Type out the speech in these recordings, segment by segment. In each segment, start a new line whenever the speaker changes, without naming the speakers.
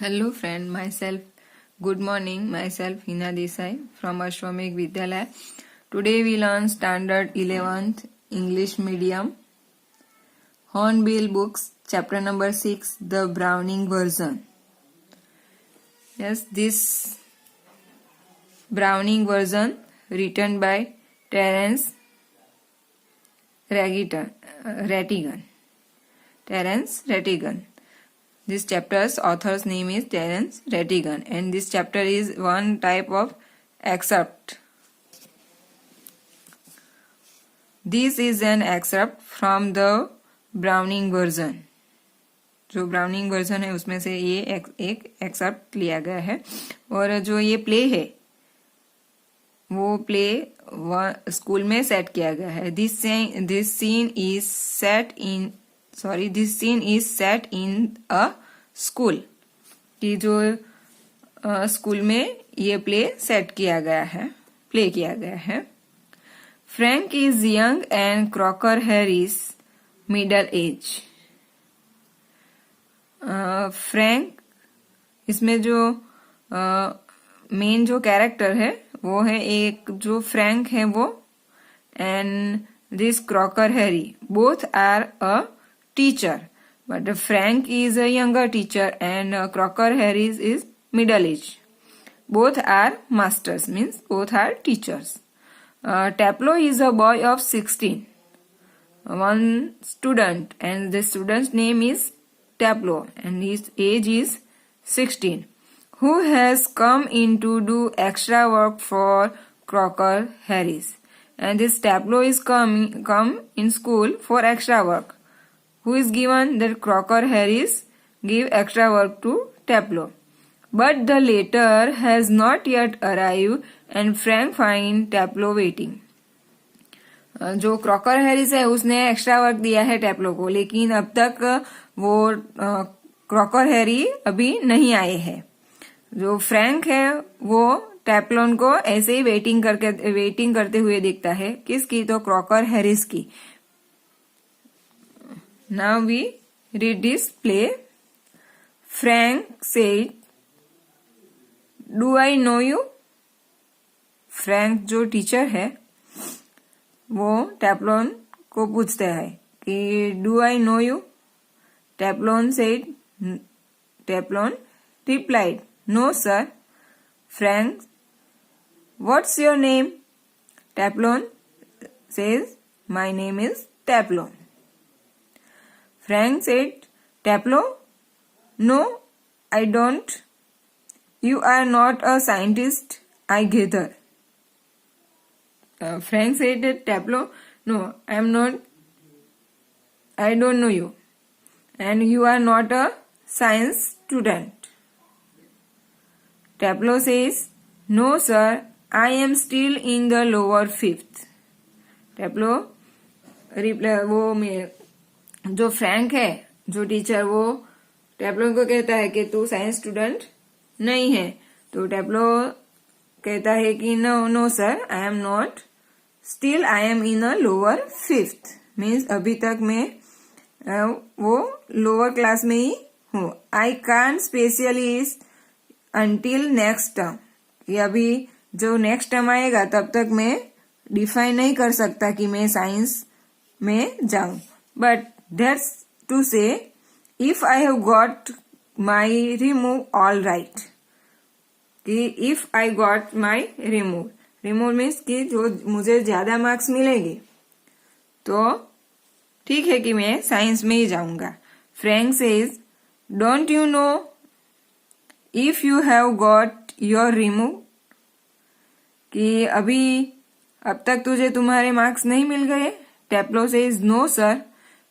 Hello friend, good morning, myself Hina Desai from Ashwamekh Vidyalaya. Today we learn standard 11th English medium, Hornbill books, chapter number 6, the Browning version. Yes, this Browning version written by Terence Rattigan. Terence Rattigan. This chapter's author's name is Terence Rattigan, and this chapter is one type of excerpt. This is an excerpt from the Browning version. जो browning version है उसमें से ये एक accept लिया गया है, और जो ये प्ले है वो प्ले स्कूल में सेट किया गया है. This scene is set in a school. कि जो स्कूल में ये प्ले सेट किया गया है, प्ले किया गया है. Frank is young and Crocker Harris middle age. Frank, इसमें जो मेन जो कैरेक्टर है वो है एक जो फ्रैंक है वो, and this Crocker Harry, both are a teacher, but Frank is a younger teacher and Crocker Harris is middle age. Both are masters, means both are teachers. Taplow is a boy of 16, one student, and the student's name is Taplow and his age is 16, who has come in to do extra work for Crocker Harris. And this Taplow is come in school for extra work. Who is given that Crocker Harris give extra work to Taplow. But the latter has not yet arrived and Frank find Taplow waiting. जो Crocker Harris है उसने extra work दिया है टैप्लो को, लेकिन अब तक वो क्रॉकर हैरी अभी नहीं आए हैं. जो फ्रैंक है वो टैप्लोन को ऐसे ही वेटिंग करते हुए दिखता है. किसकी? तो क्रॉकर हैरिस की. Now we read this play. Frank said, "Do I know you?" Frank जो टीचर है वो टैप्लोन को पूछते हैं कि "Do I know you?" टैप्लोन replied, "No sir." Frank, "What's your name?" Taplon says, "My name is Taplon." Frank said, "Taplow, no, I don't. You are not a scientist, I gather." Frank said that Taplow, "No, I am not. I don't know you. And you are not a science student." Taplow says, "No, sir, I am still in the lower fifth." Taplow reply, जो Frank है जो teacher, वो टैप्लो को कहता है कि तू science student नहीं है. तो टैप्लो कहता है कि no sir, I am not. Still I am in a lower fifth, means अभी तक मैं वो लोअर क्लास में ही हूँ. I can't specialist until next term. ये अभी जो नेक्स्ट टर्म आएगा तब तक मैं डिफाइन नहीं कर सकता कि मैं साइंस में जाऊं. But that's to say, if I have got my remove all right. कि if I got my remove means कि जो मुझे ज्यादा मार्क्स मिलेंगे तो ठीक है कि मैं साइंस में ही जाऊंगा. Frank says, "Don't you know if you have got your remove?" कि अब तक तुझे तुम्हारे मार्क्स नहीं मिल गए. Taplow says, "No sir.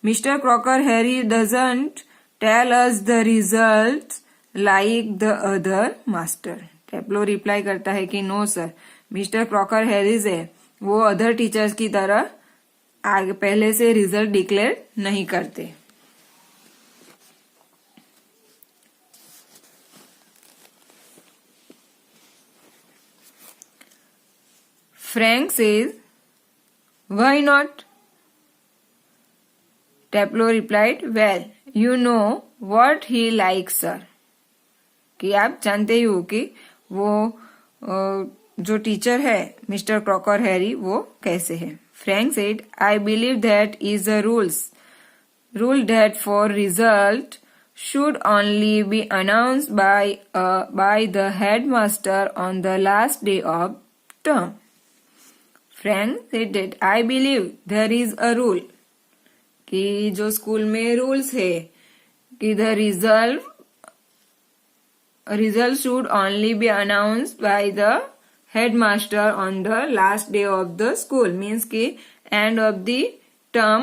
Mr. Crocker Harry doesn't tell us the results like the other master." Taplow reply करता है कि no sir, mister Crocker Harris है वो अदर टीचर्स की तरह आगे पहले से रिजल्ट डिक्लेयर नहीं करते. Frank says, "Why not?" Taplow replied, "Well, you know what he likes, sir." कि आप जानते ही हो कि वो जो टीचर है मिस्टर क्रॉकर हैरी वो कैसे है। Frank said, I believe that is a rule that for result should only be announced by the headmaster on the last day of term. Frank said that I believe there is a rule कि जो school में rules है कि the result should only be announced by the headmaster on the last day of the school, means कि end of the term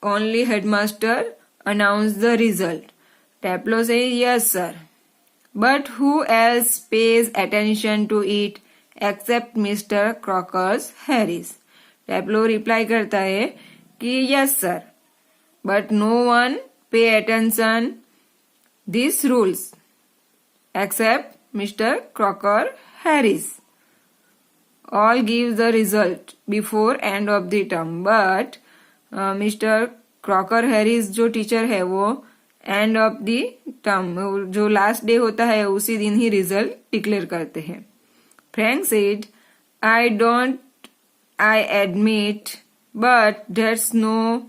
only headmaster announced the result. Taplow says, yes sir. But who else pays attention to it except Mr. Crocker's Harris? Taplow reply करता है कि yes sir, but no one pay attention these rules except Mr. Crocker Harris. All give the result before end of the term, but Mister Crocker Harris जो teacher है वो end of the term जो last day होता है उसी दिन ही result declare करते हैं। Frank said, I admit but that's no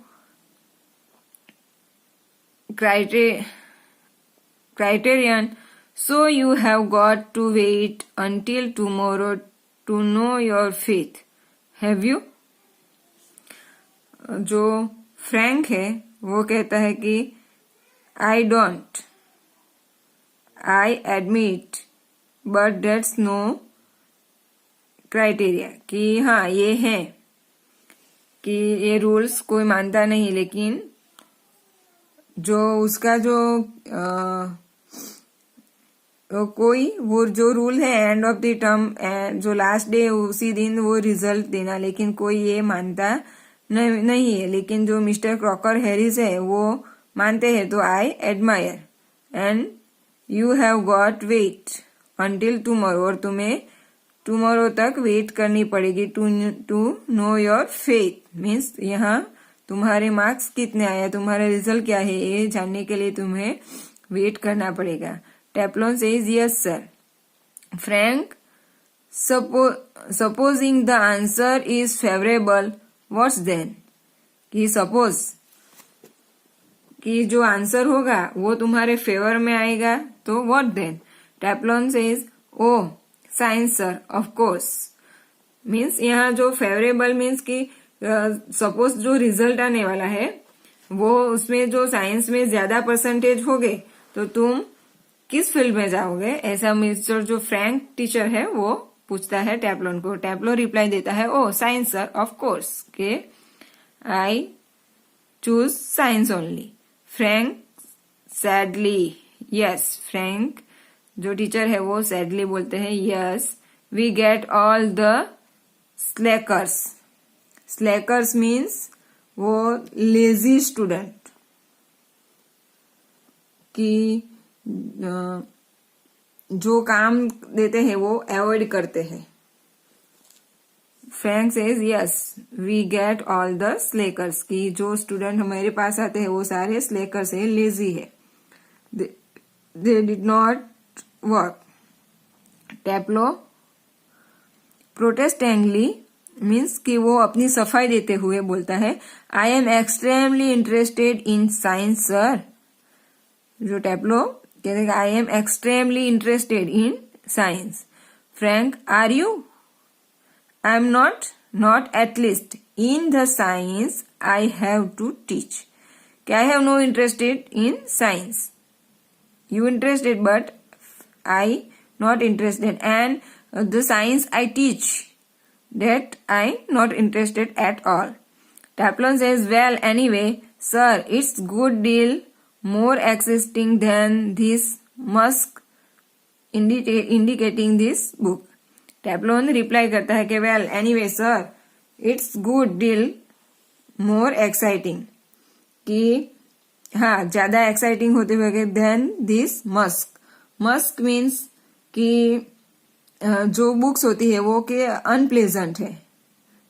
criterion, so you have got to wait until tomorrow to know your faith. Have you? जो फ्रैंक है वो कहता है कि I admit but that's no criteria, कि हाँ ये है कि ये रूल्स कोई मानता नहीं, लेकिन जो उसका जो कोई वो जो रूल है एंड ऑफ द टर्म जो लास्ट डे उसी दिन वो रिजल्ट देना, लेकिन कोई ये मानता नहीं है। लेकिन जो मिस्टर क्रॉकर हैरिस है वो मानते हैं, तो I admire and you have got wait until tomorrow, और तुम्हें टुमारो तक वेट करनी पड़ेगी to know your faith, means यहाँ तुम्हारे मार्क्स कितने आए, तुम्हारा रिजल्ट क्या है ये जानने के लिए तुम्हें वेट करना पड़ेगा। Taplow says, yes sir. Frank, supposing the answer is favourable, what's then? कि सपोज कि जो आंसर होगा वो तुम्हारे फेवर में आएगा तो what then? Taplow says, oh science sir, of course. Means यहाँ जो फेवरेबल मीन्स कि सपोज जो रिजल्ट आने वाला है वो उसमें जो साइंस में ज्यादा परसेंटेज हो गए तो तुम किस फील्ड में जाओगे, ऐसा मिस्टर जो फ्रैंक टीचर है वो पूछता है टेफ्लॉन को। टेफ्लॉन रिप्लाई देता है, oh science sir, of course, के I choose science only. Frank sadly, yes. Frank जो टीचर है वो सैडली बोलते हैं, yes we get all the slackers. Slackers means वो लेजी स्टूडेंट, कि जो काम देते हैं वो अवॉइड करते हैं। Frank says, yes we get all the slackers, कि जो स्टूडेंट हमारे पास आते हैं वो सारे स्लेकर्स है, लेजी है, they did not work. Taplow protestantly means कि वो अपनी सफाई देते हुए बोलता है, I am extremely interested in science sir. जो टेफ्लो कहते हैं, I am extremely interested in science. Frank, are you? I am not at least in the science I have to teach. I have no interested in science, you interested but I not interested, and the science I teach that I not interested at all. Taplon says, well, anyway, sir, it's good deal more existing than this musk indicating this book. Taplon reply करता है कि well, anyway, sir, it's good deal more exciting. कि हाँ ज्यादा exciting होते हुए than this musk. Musk means कि जो बुक्स होती है वो के अनप्लेजेंट है,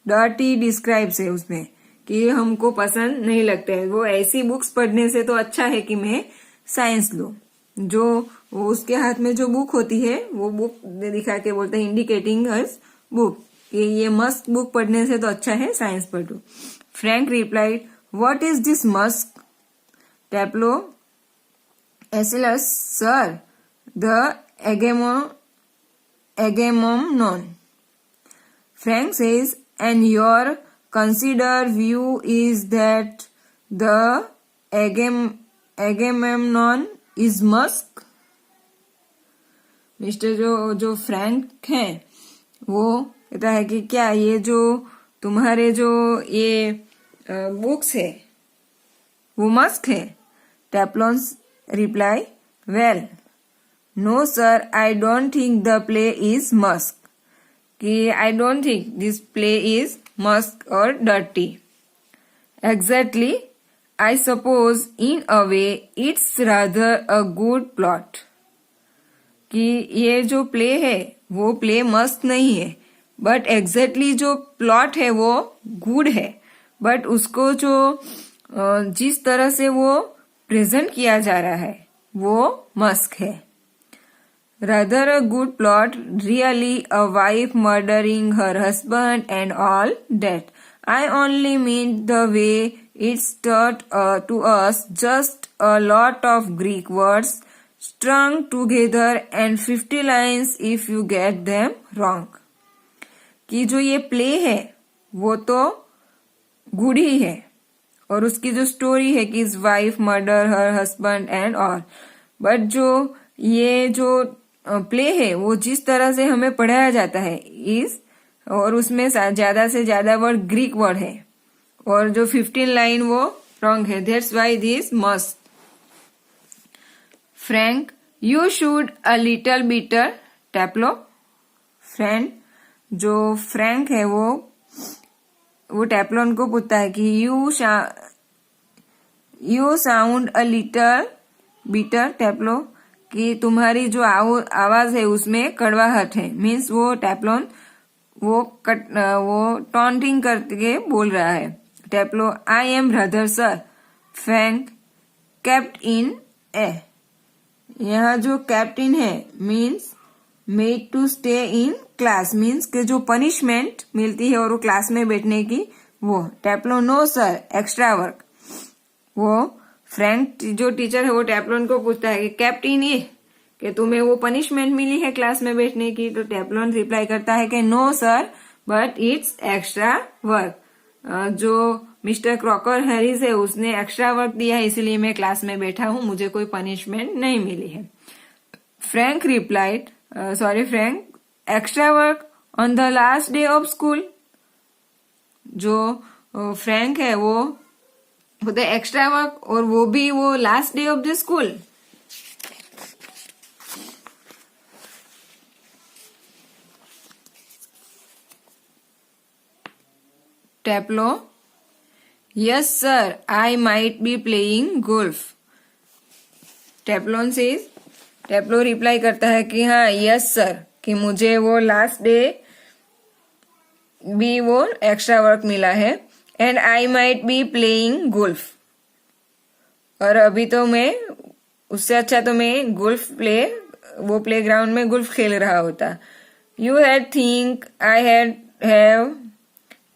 डर्टी डिस्क्राइब्स है उसमें, कि हमको पसंद नहीं लगता है। वो ऐसी बुक्स पढ़ने से तो अच्छा है कि मैं साइंस लूं। जो उसके हाथ में जो बुक होती है वो बुक दिखा के बोलते हैं इंडिकेटिंग हर्स बुक, ये मस्क बुक पढ़ने से तो अच्छा है साइंस पढ़ो। Frank replied, what is this muck? Taplow Aeschylus, sir, the Agamemnon. Frank says, and your considered view is that the Agamemnon is musk? Mister जो फ्रैंक है वो कहता है कि क्या ये जो तुम्हारे जो ये बुक्स है वो मस्क है? Taplow's reply, well no sir, I don't think the play is muck, कि I don't think this play is muck और dirty. Exactly, I suppose in a way it's rather a good plot, कि ये जो play है वो play मस्त नहीं है, बट एग्जैक्टली जो प्लॉट है वो गुड है, बट उसको जो जिस तरह से वो प्रेजेंट किया जा रहा है वो मस्क है। Rather a good plot, really a wife murdering her husband and all that. I only mean the way it's taught to us, just a lot of Greek words strung together and 50 lines if you get them wrong. कि जो ये play है वो तो good ही है और उसकी जो स्टोरी है कि his wife murder her husband and all, but जो ये जो प्ले है वो जिस तरह से हमें पढ़ाया जाता है इस, और उसमें ज्यादा से ज्यादा वर्ड ग्रीक वर्ड है और जो 15 लाइन वो रॉन्ग है, that's why this must. Frank, you should a little bitter Taplow. Friend जो फ्रैंक है वो टैप्लोन को पूछता है कि you sound a little bitter Taplow, कि तुम्हारी जो आवाज है उसमें कड़वाहट है। मीन्स वो टैप्लोन वो टॉन्टिंग करके बोल रहा है। Taplow, I am brother sir. Frank, kept in a, यहाँ जो कैप्टन है means made to stay in class, means के जो पनिशमेंट मिलती है और वो क्लास में बैठने की वो। टैप्लो, नो सर, एक्स्ट्रा वर्क। वो फ्रैंक जो टीचर है वो टैप्लोन को पूछता है कि कैप्टन ये कि तुम्हें वो पनिशमेंट मिली है क्लास में बैठने की? तो टैप्लोन रिप्लाई करता है कि no sir, but it's extra work. जो मिस्टर क्रॉकर हैरिस है उसने एक्स्ट्रा वर्क दिया है इसीलिए मैं क्लास में बैठा हूं, मुझे कोई पनिशमेंट नहीं मिली है। Frank replied, Frank, extra work on the last day of school. जो फ्रैंक है वो होता है एक्स्ट्रा वर्क और वो भी वो last day of the school. Taplow, yes sir, I might be playing golf. Taplow reply करता है कि हाँ यस सर, कि मुझे वो लास्ट डे भी वो एक्स्ट्रा वर्क मिला है, and I might be playing golf, और अभी तो मैं उससे अच्छा तो मैं वो प्ले ग्राउंड में गोल्फ खेल रहा होता। You had think I have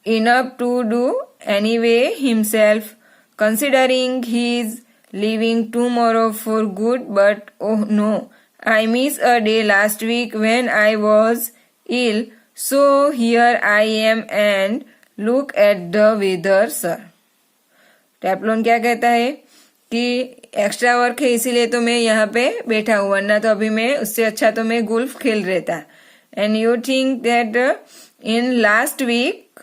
enough to do anyway himself, considering his leaving tomorrow for good, but oh no, I missed a day last week when I was ill, so here I am and look at the weather, sir. टैप्लोन क्या कहता है कि extra work है इसीलिए तो मैं यहाँ पे बैठा हूँ, वरना तो अभी मैं उससे अच्छा तो मैं गोल्फ खेल रहता। And you think that in last week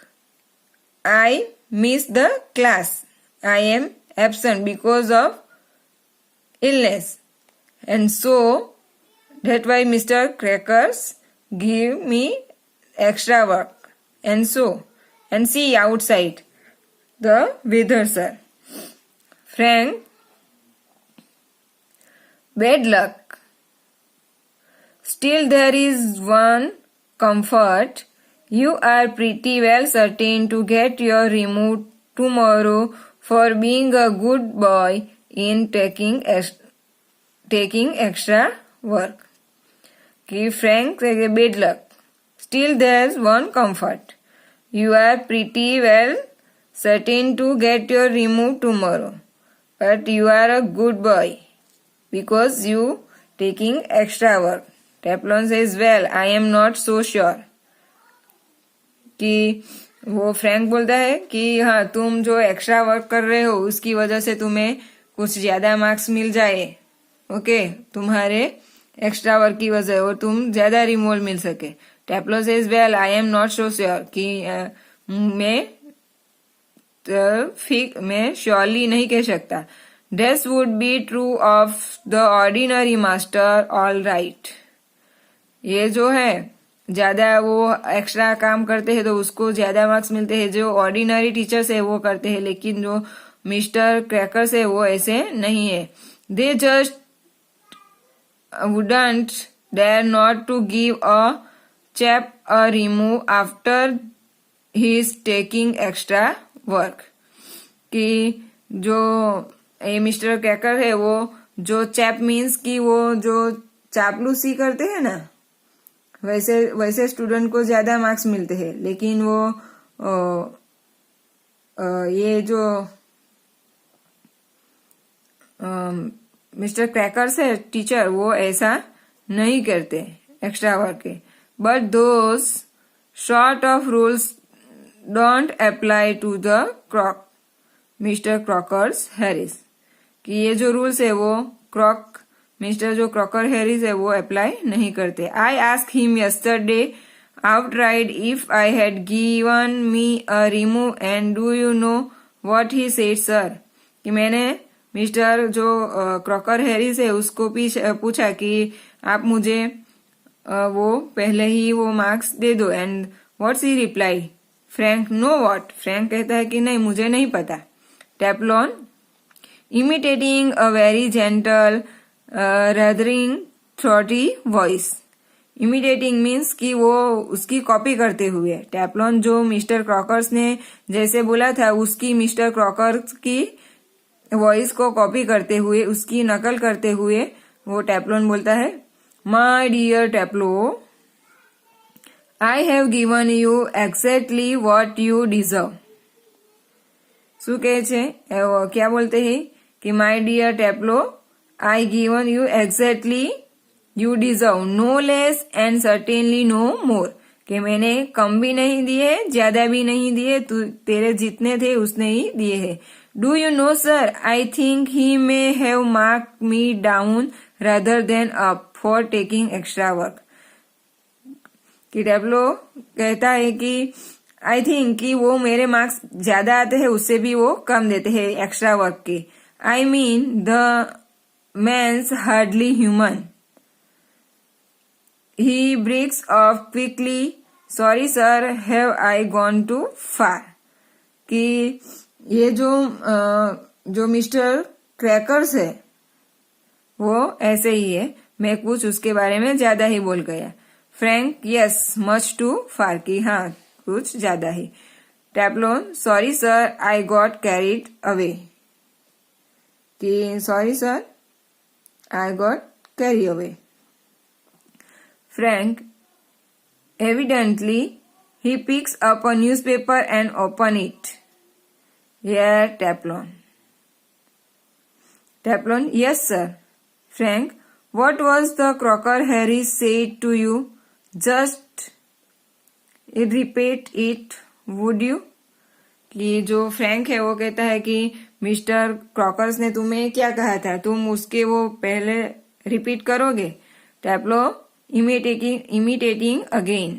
I miss the class, I am absent because of illness, and so that why Mr. Crackers give me extra work, and see outside the weather, sir. Frank, bad luck. Still there is one comfort. You are pretty well certain to get your remote tomorrow for being a good boy in taking extra work. कि Frank say bad luck. Still there's one comfort. You are pretty well certain to get your removed tomorrow. But you are a good boy because you taking extra work. Taplon says, well, I am not so sure. कि वो Frank बोलता है कि हाँ तुम जो extra work कर रहे हो उसकी वजह से तुम्हें कुछ ज्यादा मार्क्स मिल जाए. ओके तुम्हारे एक्स्ट्रा वर्क की वजह और तुम ज्यादा रिमूवल मिल सके. Taplow says well I am not so sure कि मैं श्योरली नहीं कह सकता. This would be true of the ordinary master all right. ये जो है ज्यादा वो एक्स्ट्रा काम करते हैं तो उसको ज्यादा मार्क्स मिलते हैं. जो ऑर्डिनरी टीचर्स है वो करते हैं लेकिन जो मिस्टर क्रैकर्स है वो ऐसे नहीं है. They just wouldn't dare not to give a chap a remove after he is taking extra work. कि जो ये मिस्टर क्रैकर है वो जो चैप मीन्स कि वो जो चापलूसी करते हैं ना वैसे स्टूडेंट को ज्यादा मार्क्स मिलते हैं. लेकिन वो ये जो मिस्टर क्रैकर्स है टीचर वो ऐसा नहीं करते एक्स्ट्रा वर्क के. But those short of rules don't apply to the mister Crocker's Harris. कि ये जो रूल्स है वो मिस्टर जो क्रॉकर हैरिस है वो अप्लाई नहीं करते. I ask him yesterday outright if I had given me a remove and do you know what he said sir. कि मैंने मिस्टर जो क्रॉकर हैरिस है उसको भी पूछा कि आप मुझे वो पहले ही वो मार्क्स दे दो. And what's he reply Frank know what. Frank कहता है कि नहीं मुझे नहीं पता. टैप्लॉन imitating a very gentle rathering throaty voice. Imitating means कि वो उसकी कॉपी करते हुए. टैप्लॉन जो मिस्टर क्रॉकर्स ने जैसे बोला था उसकी मिस्टर क्रॉकर्स की वॉइस को कॉपी करते हुए उसकी नकल करते हुए वो टैप्लॉन बोलता है my dear Taplow I have given you exactly what you deserve. શું કહે છે क्या बोलते हैं कि my dear Taplow I given you exactly you deserve no less and certainly no more. कि मैंने कम भी नहीं दिए ज्यादा भी नहीं दिए तू तेरे जितने थे उसने ही दिए हैं. Do you know sir I think he may have mark me down rather than up for taking extra work. कि टैप्लो कहता है कि आई थिंक कि वो मेरे मार्क्स ज्यादा आते हैं उससे भी वो कम देते हैं एक्स्ट्रा वर्क के. I mean the man's hardly human. He breaks off quickly. Sorry sir, have I gone too far? कि ये जो मिस्टर क्रैकर्स है वो ऐसे ही है. मैं कुछ उसके बारे में ज्यादा ही बोल गया. Frank yes much too far. की हाँ कुछ ज्यादा ही. Taplow sorry sir I got carried away. कि sorry sir I got carry away. Frank evidently he picks up a newspaper and open it. Here Taplow. Taplow yes sir. Frank what was the Crocker Harris said to you just repeat it would you. कि जो Frank है वो कहता है कि mister crackers ने तुम्हें क्या कहा था तुम उसके वो पहले रिपीट करोगे. टैप्लो इमिटेटिंग अगेन.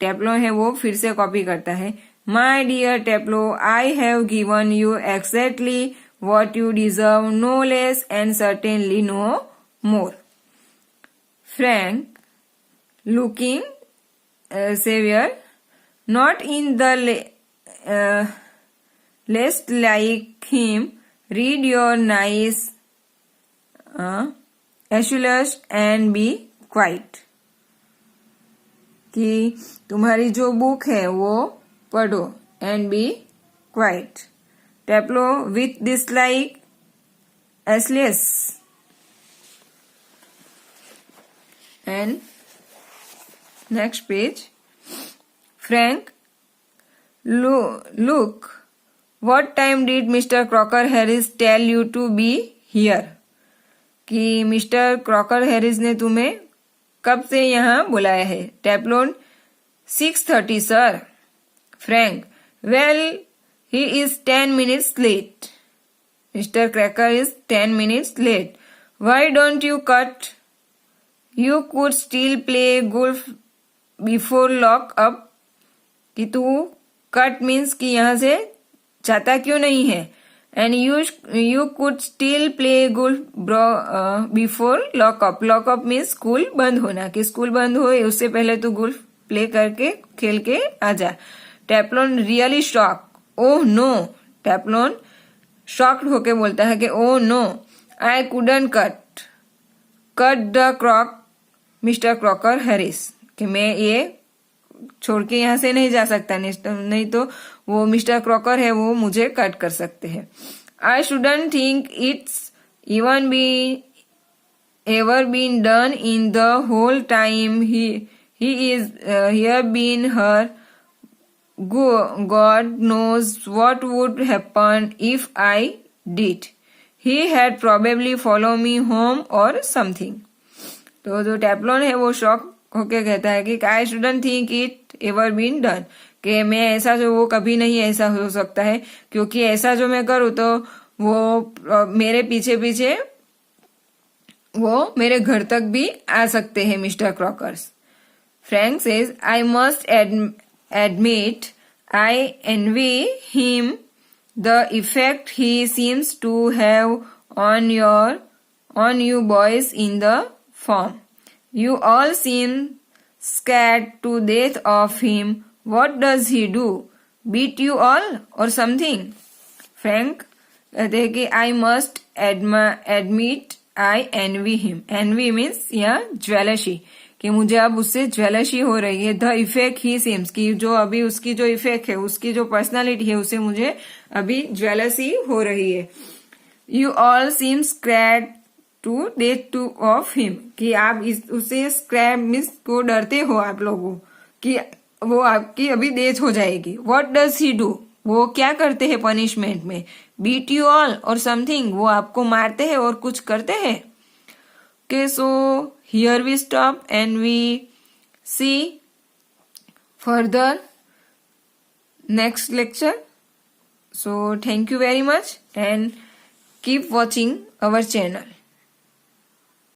टैप्लो है वो फिर से कॉपी करता है. My dear Taplow I have given you exactly what you deserve no less and certainly no more. Frank looking saviour not in the least like him, read your nice Aeschylus and be quiet. कि तुम्हारी जो book है वो पढ़ो and be quiet. टैप्लो with dislike Aeschylus. and next page. Frank, look, what time did Mr. Crocker Harris tell you to be here? कि mister Crocker Harris ने तुम्हें कब से यहाँ बुलाया है? Teflon, 6:30 sir. Frank, well, he is 10 minutes late. Mr. Cracker is 10 minutes late. Why don't you cut? You could still play golf before lock up. कि तू कट मीन्स कि यहाँ से जाता क्यों नहीं है? And you could still play golf before lock up. Lock up means school बंद होना, कि स्कूल बंद हो उससे पहले तू गोल्फ प्ले करके खेल के आ जा. Taplow really shock. Oh no. Taplow shocked होके बोलता है कि oh no, I couldn't cut the crock mister Crocker Harris. कि मैं ये छोड़ के यहाँ से नहीं जा सकता, नहीं तो वो मिस्टर क्रॉकर है वो मुझे कट कर सकते हैं. I shouldn't think it's even be ever been done in the whole time he is here been her. God knows what would happen if I did. He had probably followed me home or something. तो जो Teflon है वो shock होके कहता है कि I shouldn't think it ever been done. कि मैं ऐसा जो वो कभी नहीं ऐसा हो सकता है, क्योंकि ऐसा जो मैं करूँ तो वो मेरे पीछे पीछे वो मेरे घर तक भी आ सकते हैं mister Crocker's. Frank says, I must admit I envy him the effect he seems to have on you boys in the farm. You all seem scared to death of him. What does he do? Beat you all or something? Frank कहते हैं कि I must admit I envy him. Envy means यहाँ jealousy, कि मुझे अब उससे ज्वेलसी हो रही है. द इफेक्ट ही सीम्स, की जो अभी उसकी जो इफेक्ट है, उसकी जो पर्सनालिटी है, उससे मुझे अभी ज्वेलसी हो रही है. You all seem scared to death to of him, कि आप उससे स्क्रैब मिस को डरते हो आप लोगों, कि वो आपकी अभी डेथ हो जाएगी. What does he do? वो क्या करते हैं पनिशमेंट में? बीट यू ऑल और समथिंग, वो आपको मारते हैं और कुछ करते हैं. Okay, so here we stop and we see further next lecture. So thank you very much and keep watching our channel.